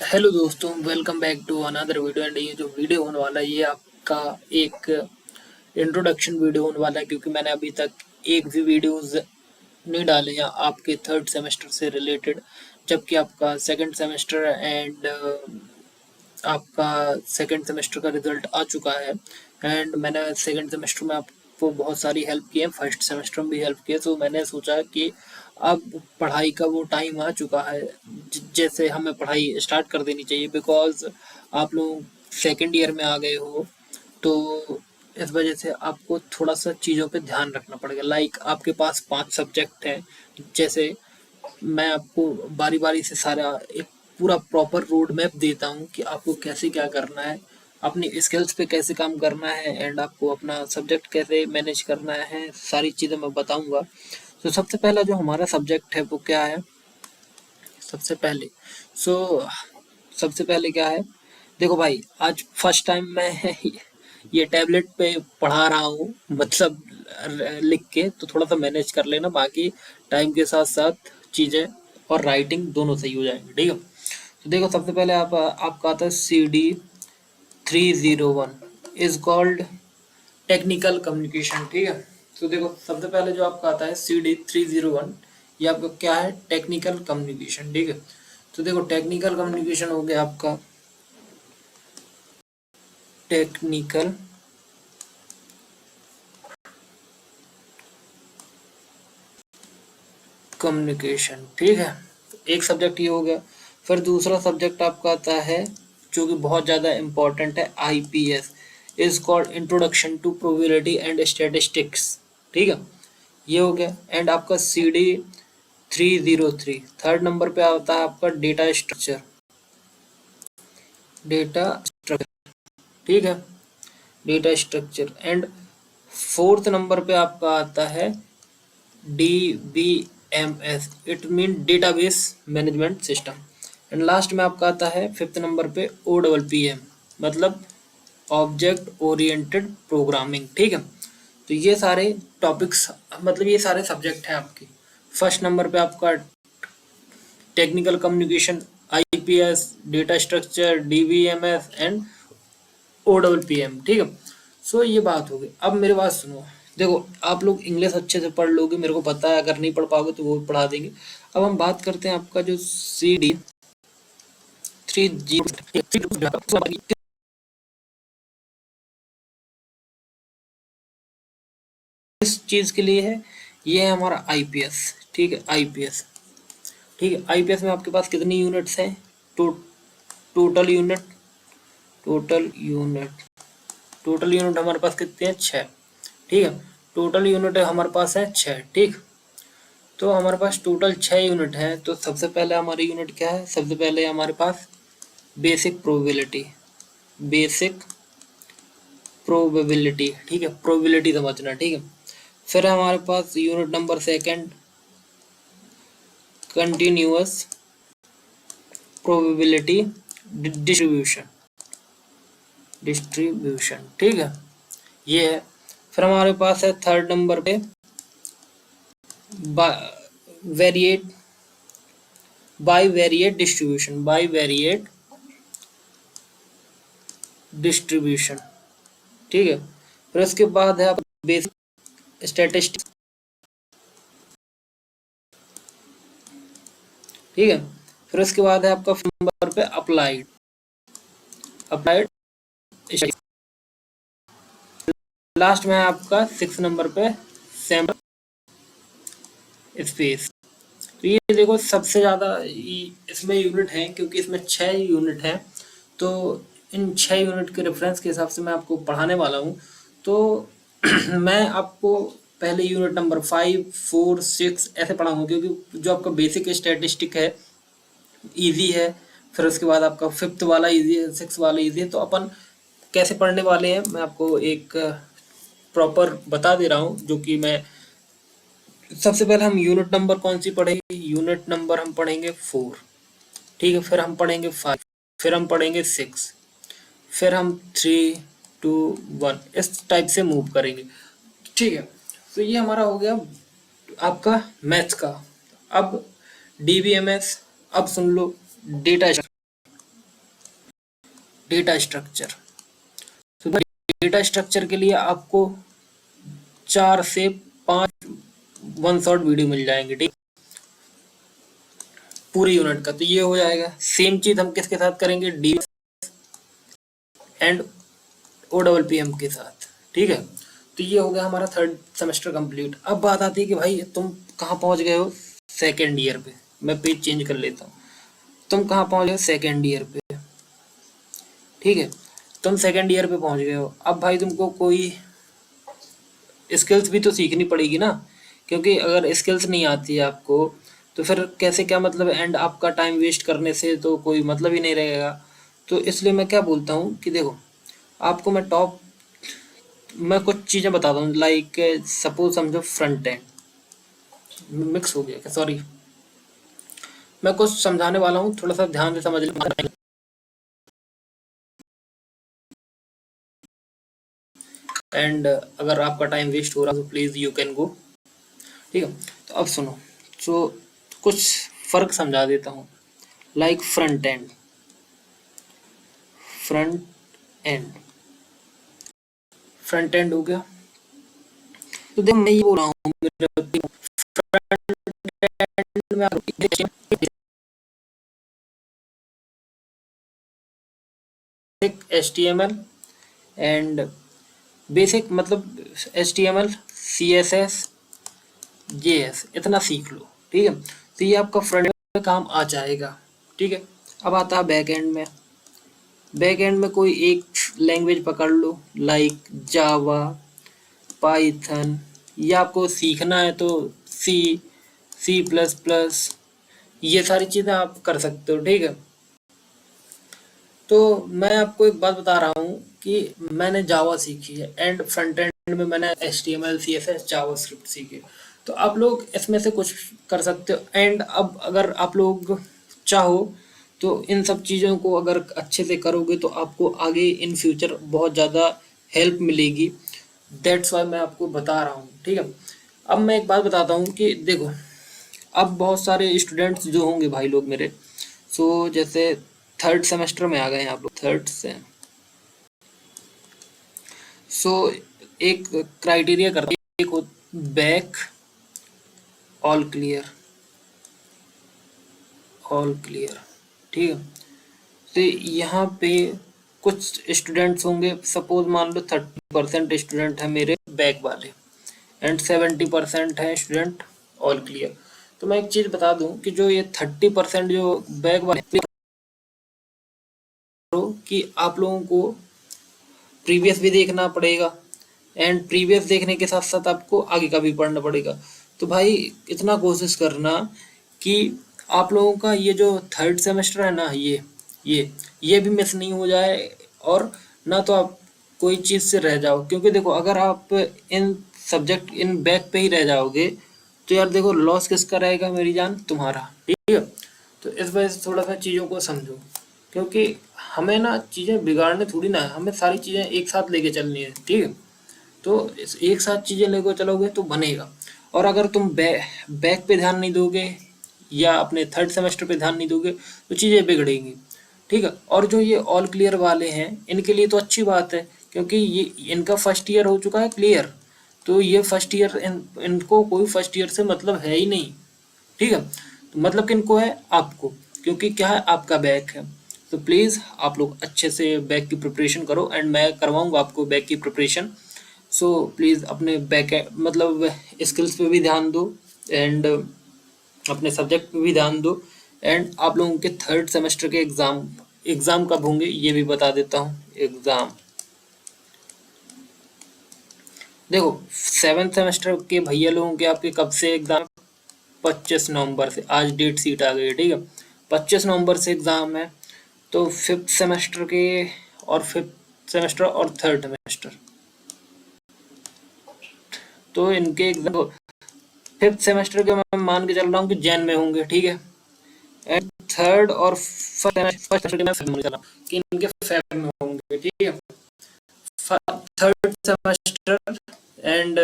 Hello दोस्तों, welcome back to another video. And ये जो वीडियो होने वाला है ये आपका एक इंट्रोडक्शन वीडियो होने वाला है, क्योंकि मैंने अभी तक एक भी वीडियोस नहीं डाले हैं आपके थर्ड सेमेस्टर से रिलेटेड, जबकि आपका सेकंड सेमेस्टर एंड आपका सेकंड सेमेस्टर का रिजल्ट आ चुका है। एंड मैंने सेकंड सेमेस्टर में आपको बहुत सारी हेल्प की है, फर्स्ट सेमेस्टर में भी हेल्प की है। तो मैंने सोचा कि अब पढ़ाई का वो टाइम आ चुका है, जैसे हमें पढ़ाई स्टार्ट कर देनी चाहिए, बिकॉज आप लोग सेकेंड ईयर में आ गए हो। तो इस वजह से आपको थोड़ा सा चीज़ों पे ध्यान रखना पड़ेगा। लाइक आपके पास 5 सब्जेक्ट हैं, जैसे मैं आपको बारी बारी से सारा एक पूरा प्रॉपर रोड मैप देता हूँ कि आपको कैसे क्या करना है, अपनी स्किल्स पे कैसे काम करना है, एंड आपको अपना सब्जेक्ट कैसे मैनेज करना है, सारी चीज़ें मैं बताऊंगा। तो सबसे पहला जो हमारा सब्जेक्ट है वो क्या है? सबसे पहले सो सबसे पहले क्या है? देखो भाई, आज फर्स्ट टाइम मैं ये टैबलेट पे पढ़ा रहा हूँ, मतलब लिख के, तो थोड़ा सा मैनेज कर लेना, बाकी टाइम के साथ साथ चीज़ें और राइटिंग दोनों सही हो जाएंगे, ठीक है। तो देखो, सबसे पहले आपका आता है CD 301 is called technical communication, ठीक है। तो देखो, सबसे पहले जो आपका आता है CD 301, ये आपका क्या है? टेक्निकल कम्युनिकेशन, ठीक है। तो देखो, टेक्निकल कम्युनिकेशन हो गया आपका टेक्निकल कम्युनिकेशन, ठीक है। एक सब्जेक्ट ये हो गया। फिर दूसरा सब्जेक्ट आपका आता है, जो कि बहुत ज़्यादा इम्पोर्टेंट है, IPS is called introduction to probability and statistics, ठीक है। ये हो गया। एंड आपका CD 303 थर्ड नंबर पे आता है आपका डेटा स्ट्रक्चर, डेटा स्ट्रक्चर, ठीक है, data structure. And fourth number पे आपका आता है DBMS, it mean database management system. And last में आपका आता है फिफ्थ नंबर पे OPPM, मतलब ऑब्जेक्ट ओरिएंटेड प्रोग्रामिंग, ठीक है। तो ये सारे टॉपिक्स, मतलब ये सारे सब्जेक्ट हैं आपके। फर्स्ट नंबर पे आपका technical communication, IPS, data structure, DBMS and OPPM, ठीक है। सो ये बात होगी। अब मेरी बात सुनो। देखो, आप लोग इंग्लिश अच्छे से पढ़ लोगे, मेरे को पता है, अगर नहीं पढ़ पाओगे तो वो भी पढ़ा देंगे। अब हम बात करते हैं आपका जो CD 3 किस चीज़ के लिए है? ये है हमारा IPS, ठीक है, IPS, ठीक है। IPS में आपके पास कितनी यूनिट्स हैं? टो, total unit total unit total unit हमारे पास कितने हैं? 6, ठीक है। टोटल यूनिट हमारे पास है 6, ठीक। तो हमारे पास टोटल 6 यूनिट है। तो सबसे पहले हमारी यूनिट क्या है? सबसे पहले हमारे पास बेसिक प्रोबेबिलिटी, बेसिक प्रोबेबिलिटी, ठीक है, प्रोबेबिलिटी समझना, ठीक है। फिर हमारे पास unit number second, continuous probability distribution, distribution, ठीक है, ये है। फिर हमारे पास है थर्ड नंबर पे variate bivariate distribution, bivariate distribution, ठीक है। फिर उसके बाद है आपका बेसिक स्टैटिस्टिक्स, ठीक है। फिर उसके बाद है आपका नंबर पे अप्लाइड अप्लाइड लास्ट में है आपका 6 नंबर पे सैम्पल स्पेस। तो ये देखो, सबसे ज़्यादा इसमें यूनिट हैं, क्योंकि इसमें 6 यूनिट हैं। तो इन 6 यूनिट के रेफरेंस के हिसाब से मैं आपको पढ़ाने वाला हूँ। तो मैं आपको पहले यूनिट नंबर 5, 4, 6 ऐसे पढ़ाऊंगा, क्योंकि जो आपका बेसिक स्टैटिस्टिक है इजी है। फिर उसके बाद आपका फिफ्थ वाला इजी है, सिक्स वाला इजी है। तो अपन कैसे पढ़ने वाले हैं, मैं आपको एक प्रॉपर बता दे रहा हूँ, जो कि मैं सबसे पहले हम यूनिट नंबर कौन सी पढ़ेंगे? यूनिट नंबर हम पढ़ेंगे 4, ठीक है। फिर हम पढ़ेंगे 5, फिर हम पढ़ेंगे 6, फिर हम 3, 2, 1 इस टाइप से मूव करेंगे, ठीक है। तो ये हमारा हो गया आपका मैथ्स का। अब DBMS, अब सुन लो, डेटा स्ट्रक्चर, डेटा स्ट्रक्चर। तो डेटा स्ट्रक्चर के लिए आपको 4 से 5 वन शॉट वीडियो मिल जाएंगे, ठीक, पूरी यूनिट का। तो ये हो जाएगा। सेम चीज हम किसके साथ करेंगे, डी एंड OPPM के साथ, ठीक है। तो ये हो गया हमारा थर्ड सेमेस्टर कंप्लीट। अब बात आती है कि भाई तुम कहाँ पहुंच गए हो, सेकेंड ईयर पे। मैं पेज चेंज कर लेता हूँ। तुम कहाँ पहुंच गए हो, सेकेंड ईयर पे, ठीक है। तुम सेकेंड ईयर पे पहुंच गए हो। अब भाई तुमको कोई स्किल्स भी तो सीखनी पड़ेगी ना, क्योंकि अगर स्किल्स नहीं आती है आपको तो फिर कैसे क्या मतलब, एंड आपका टाइम वेस्ट करने से तो कोई मतलब ही नहीं रहेगा। तो इसलिए मैं क्या बोलता हूँ कि देखो, आपको मैं कुछ चीज़ें बताता हूँ। लाइक सपोज समझो फ्रंट एंड, मिक्स हो गया क्या, सॉरी। मैं कुछ समझाने वाला हूँ, थोड़ा सा ध्यान से समझ लेना। एंड अगर आपका टाइम वेस्ट हो रहा है तो प्लीज़ यू कैन गो, ठीक है। तो अब सुनो, तो कुछ फ़र्क समझा देता हूँ। Like front end front end हो गया। तो देखो मैं ये बोल रहा हूँ, HTML एंड बेसिक मतलब HTML CSS JS इतना सीख लो, ठीक है। तो ये आपका फ्रंट एंड में काम आ जाएगा, ठीक है। अब आता है बैक एंड में। बैक एंड में कोई एक लैंग्वेज पकड़ लो, लाइक जावा, पाइथन, या आपको सीखना है तो C++, ये सारी चीज़ें आप कर सकते हो, ठीक है। तो मैं आपको एक बात बता रहा हूँ कि मैंने जावा सीखी है एंड फ्रंट एंड में मैंने HTML CSS जावास्क्रिप्ट सीखी है। तो आप लोग इसमें से कुछ कर सकते हो। एंड अब अगर आप लोग चाहो तो इन सब चीज़ों को अगर अच्छे से करोगे तो आपको आगे इन फ्यूचर बहुत ज़्यादा हेल्प मिलेगी। दैट्स वाई मैं आपको बता रहा हूँ, ठीक है। अब मैं एक बात बताता हूँ कि देखो, अब बहुत सारे स्टूडेंट्स जो होंगे भाई लोग मेरे, सो जैसे थर्ड सेमेस्टर में आ गए हैं आप लोग, थर्ड से। सो एक क्राइटेरिया करते हैं, एक बैक ऑल क्लियर, ठीक है। तो यहाँ पे कुछ स्टूडेंट्स होंगे, सपोज मान लो 30% स्टूडेंट है मेरे बैक वाले एंड 70% है स्टूडेंट ऑल क्लियर। तो मैं एक चीज़ बता दूं कि जो ये 30% जो बैक वाले, कि आप लोगों को प्रीवियस भी देखना पड़ेगा एंड प्रीवियस देखने के साथ साथ आपको आगे का भी पढ़ना पड़ेगा। तो भाई इतना कोशिश करना कि आप लोगों का ये जो थर्ड सेमेस्टर है ना, ये भी मिस नहीं हो जाए, और ना तो आप कोई चीज़ से रह जाओ। क्योंकि देखो, अगर आप इन बैक पे ही रह जाओगे तो यार देखो, लॉस किसका रहेगा, मेरी जान, तुम्हारा, ठीक है। तो इस वजह से थोड़ा सा चीज़ों को समझो, क्योंकि हमें ना चीज़ें बिगाड़ने थोड़ी ना है, हमें सारी चीज़ें एक साथ लेके चलनी है, ठीक है। तो एक साथ चीज़ें लेकर चलोगे तो बनेगा। और अगर तुम बैक पे ध्यान नहीं दोगे या अपने थर्ड सेमेस्टर पे ध्यान नहीं दोगे तो चीज़ें बिगड़ेंगी, ठीक है। और जो ये ऑल क्लियर वाले हैं इनके लिए तो अच्छी बात है, क्योंकि ये इनका फर्स्ट ईयर हो चुका है क्लियर। तो ये फर्स्ट ईयर इनको कोई फर्स्ट ईयर से मतलब है ही नहीं, ठीक है। तो मतलब किनको है, आपको, क्योंकि क्या है, आपका बैक है। तो प्लीज़ आप लोग अच्छे से बैक की प्रिपरेशन करो एंड मैं करवाऊंगा आपको बैक की प्रिपरेशन। सो प्लीज़ अपने बैक मतलब स्किल्स पे भी ध्यान दो एंड अपने सब्जेक्ट पे भी ध्यान दो। एंड आप लोगों के थर्ड सेमेस्टर के एग्ज़ाम कब होंगे ये भी बता देता हूँ। एग्ज़ाम देखो, सेवन्थ सेमेस्टर के भैया लोगों के आपके कब से एग्ज़ाम, 25 नवंबर से। आज डेट सीट आ गई है, ठीक है। 25 नवंबर से एग्ज़ाम है। तो फिफ्थ सेमेस्टर और थर्ड सेमेस्टर, तो इनके एग्जाम फिफ्थ सेमेस्टर के मैं मान के चल रहा हूँ कि जैन में होंगे, ठीक है। एंड थर्ड और फर्स्ट सेमेस्टर के मैं फेब में चल रहा हूँ कि इनके फेब में होंगे, ठीक है। थर्ड सेमेस्टर एंड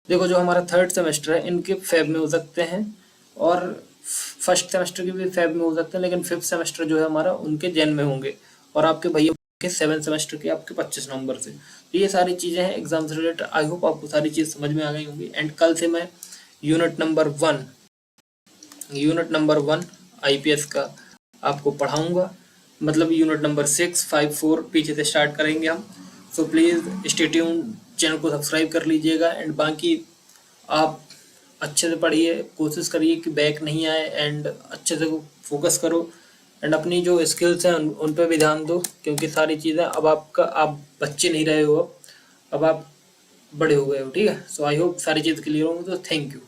देखो, जो हमारा थर्ड सेमेस्टर है इनके फेब में हो सकते हैं, और फर्स्ट सेमेस्टर के भी फेब में हो सकते हैं, लेकिन फिफ्थ सेमेस्टर जो है हमारा उनके जैन में होंगे। और आपके भैया के 7 सेमेस्टर के आपके 25 नवंबर से। तो ये सारी चीज़ें हैं एग्जाम से रिलेटेड। आई होप आपको सारी चीज़ समझ में आ गई होंगी। एंड कल से मैं यूनिट नंबर 1 IPS का आपको पढ़ाऊंगा, मतलब यूनिट नंबर 6, 5, 4 पीछे से स्टार्ट करेंगे हम। So please stay tune, channel को सब्सक्राइब कर लीजिएगा। एंड बाकी आप अच्छे से पढ़िए, कोशिश करिए कि बैक नहीं आए एंड अच्छे से फोकस करो। एंड अपनी जो स्किल्स हैं उन पे भी ध्यान दो, क्योंकि सारी चीज़ें अब आप बच्चे नहीं रहे हो, अब आप बड़े हो गए हो। ठीक है, सो आई होप सारी चीज़ क्लियर होंगी। तो थैंक यू।